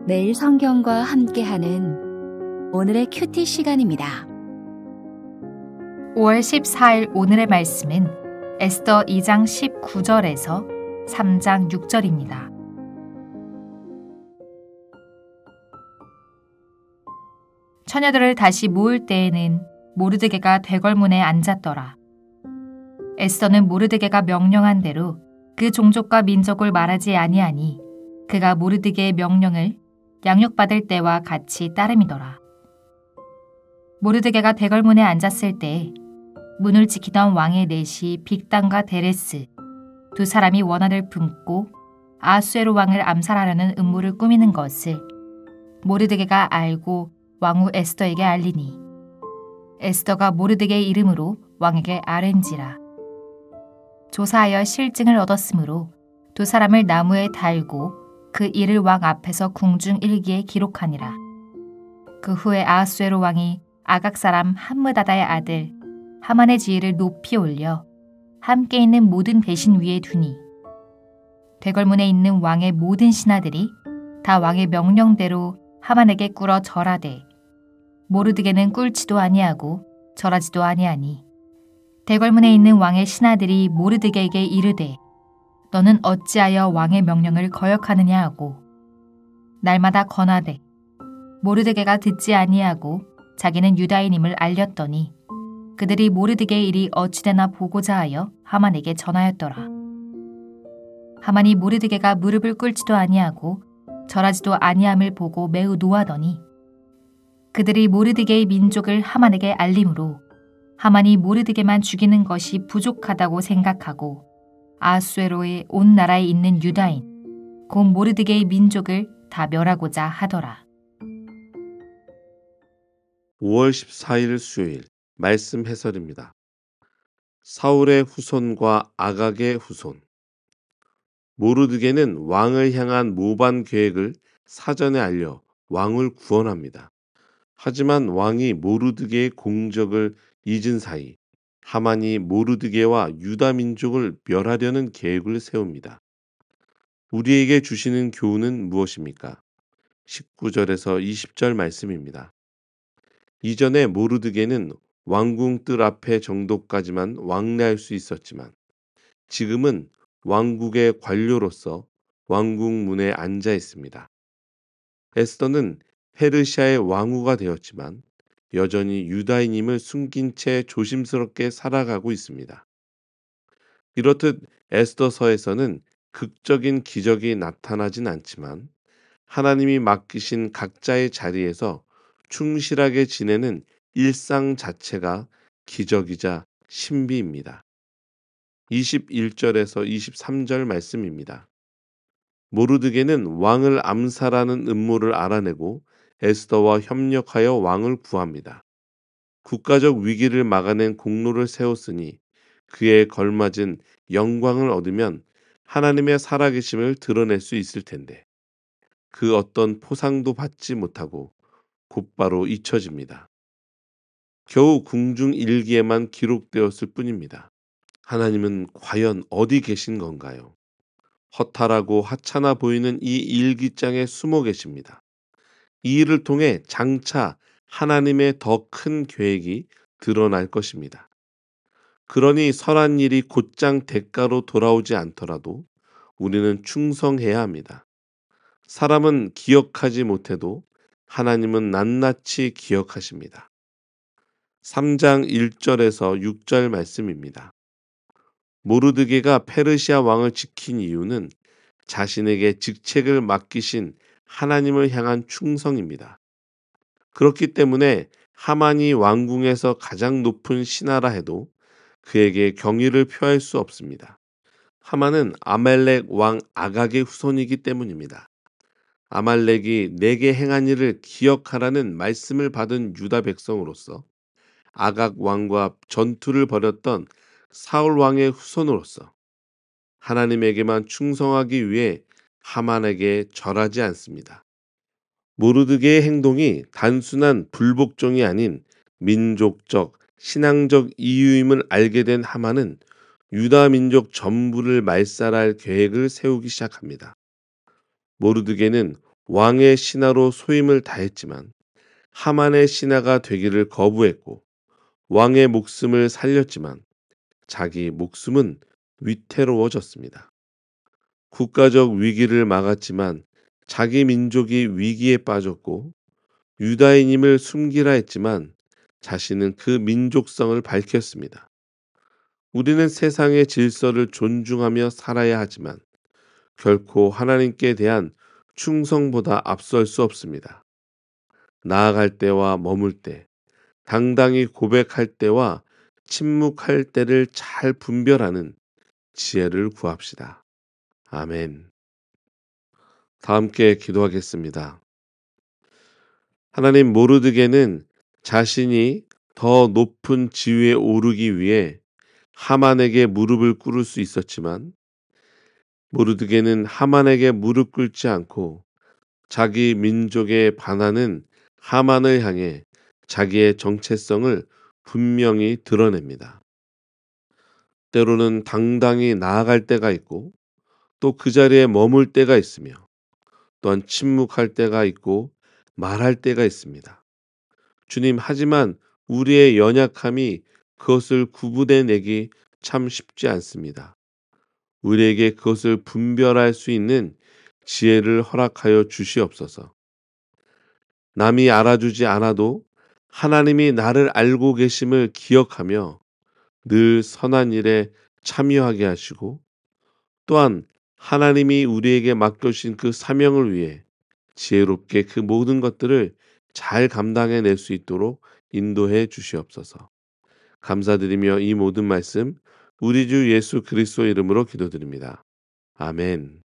매일 성경과 함께하는 오늘의 큐티 시간입니다. 5월 14일 오늘의 말씀은 에스더 2장 19절에서 3장 6절입니다. 처녀들을 다시 모을 때에는 모르드게가 대궐문에 앉았더라. 에스더는 모르드게가 명령한 대로 그 종족과 민족을 말하지 아니하니 그가 모르드게의 명령을 양육받을 때와 같이 따름이더라. 모르드게가 대궐문에 앉았을 때 문을 지키던 왕의 넷이 빅단과 데레스 두 사람이 원한을 품고 아수에로 왕을 암살하려는 음모를 꾸미는 것을 모르드게가 알고 왕후 에스더에게 알리니 에스더가 모르드게의 이름으로 왕에게 아뢰는지라. 조사하여 실증을 얻었으므로 두 사람을 나무에 달고 그 일을 왕 앞에서 궁중 일기에 기록하니라. 그 후에 아하수에로 왕이 아각 사람 함므다다의 아들 하만의 지위를 높이 올려 함께 있는 모든 대신 위에 두니 대궐문에 있는 왕의 모든 신하들이 다 왕의 명령대로 하만에게 꿇어 절하되 모르드게는 꿇지도 아니하고 절하지도 아니하니 대궐문에 있는 왕의 신하들이 모르드게에게 이르되 너는 어찌하여 왕의 명령을 거역하느냐 하고 날마다 권하되 모르드게가 듣지 아니하고 자기는 유다인임을 알렸더니 그들이 모르드게의 일이 어찌되나 보고자 하여 하만에게 전하였더라. 하만이 모르드게가 무릎을 꿇지도 아니하고 절하지도 아니함을 보고 매우 노하더니 그들이 모르드게의 민족을 하만에게 알림으로 하만이 모르드게만 죽이는 것이 부족하다고 생각하고 아수에로의 온 나라에 있는 유다인 곧 모르드게의 민족을 다 멸하고자 하더라. 5월 14일 수요일 말씀 해설입니다. 사울의 후손과 아각의 후손. 모르드게는 왕을 향한 모반 계획을 사전에 알려 왕을 구원합니다. 하지만 왕이 모르드게의 공적을 잊은 사이 하만이 모르드게와 유다 민족을 멸하려는 계획을 세웁니다. 우리에게 주시는 교훈은 무엇입니까? 19절에서 20절 말씀입니다. 이전에 모르드게는 왕궁 뜰 앞에 정도까지만 왕래할 수 있었지만 지금은 왕국의 관료로서 왕궁 문에 앉아 있습니다. 에스더는 페르시아의 왕후가 되었지만 여전히 유다인임을 숨긴 채 조심스럽게 살아가고 있습니다. 이렇듯 에스더서에서는 극적인 기적이 나타나진 않지만 하나님이 맡기신 각자의 자리에서 충실하게 지내는 일상 자체가 기적이자 신비입니다. 21절에서 23절 말씀입니다. 모르드게는 왕을 암살하는 음모를 알아내고 에스더와 협력하여 왕을 구합니다. 국가적 위기를 막아낸 공로를 세웠으니 그에 걸맞은 영광을 얻으면 하나님의 살아계심을 드러낼 수 있을 텐데 그 어떤 포상도 받지 못하고 곧바로 잊혀집니다. 겨우 궁중 일기에만 기록되었을 뿐입니다. 하나님은 과연 어디 계신 건가요? 허탈하고 하찮아 보이는 이 일기장에 숨어 계십니다. 이 일을 통해 장차 하나님의 더 큰 계획이 드러날 것입니다. 그러니 선한 일이 곧장 대가로 돌아오지 않더라도 우리는 충성해야 합니다. 사람은 기억하지 못해도 하나님은 낱낱이 기억하십니다. 3장 1절에서 6절 말씀입니다. 모르드게가 페르시아 왕을 지킨 이유는 자신에게 직책을 맡기신 하나님을 향한 충성입니다. 그렇기 때문에 하만이 왕궁에서 가장 높은 신하라 해도 그에게 경의를 표할 수 없습니다. 하만은 아말렉 왕 아각의 후손이기 때문입니다. 아말렉이 내게 행한 일을 기억하라는 말씀을 받은 유다 백성으로서 아각 왕과 전투를 벌였던 사울 왕의 후손으로서 하나님에게만 충성하기 위해 하만에게 절하지 않습니다. 모르드게의 행동이 단순한 불복종이 아닌 민족적, 신앙적 이유임을 알게 된 하만은 유다 민족 전부를 말살할 계획을 세우기 시작합니다. 모르드게는 왕의 신하로 소임을 다했지만 하만의 신하가 되기를 거부했고 왕의 목숨을 살렸지만 자기 목숨은 위태로워졌습니다. 국가적 위기를 막았지만 자기 민족이 위기에 빠졌고 유다인임을 숨기라 했지만 자신은 그 민족성을 밝혔습니다. 우리는 세상의 질서를 존중하며 살아야 하지만 결코 하나님께 대한 충성보다 앞설 수 없습니다. 나아갈 때와 머물 때, 당당히 고백할 때와 침묵할 때를 잘 분별하는 지혜를 구합시다. 아멘. 다 함께 기도하겠습니다. 하나님, 모르드게는 자신이 더 높은 지위에 오르기 위해 하만에게 무릎을 꿇을 수 있었지만 모르드게는 하만에게 무릎 꿇지 않고 자기 민족에 반하는 하만을 향해 자기의 정체성을 분명히 드러냅니다. 때로는 당당히 나아갈 때가 있고 또 그 자리에 머물 때가 있으며 또한 침묵할 때가 있고 말할 때가 있습니다. 주님, 하지만 우리의 연약함이 그것을 구분해내기 참 쉽지 않습니다. 우리에게 그것을 분별할 수 있는 지혜를 허락하여 주시옵소서. 남이 알아주지 않아도 하나님이 나를 알고 계심을 기억하며 늘 선한 일에 참여하게 하시고 또한 하나님이 우리에게 맡겨주신 그 사명을 위해 지혜롭게 그 모든 것들을 잘 감당해낼 수 있도록 인도해 주시옵소서. 감사드리며 이 모든 말씀 우리 주 예수 그리스도 이름으로 기도드립니다. 아멘.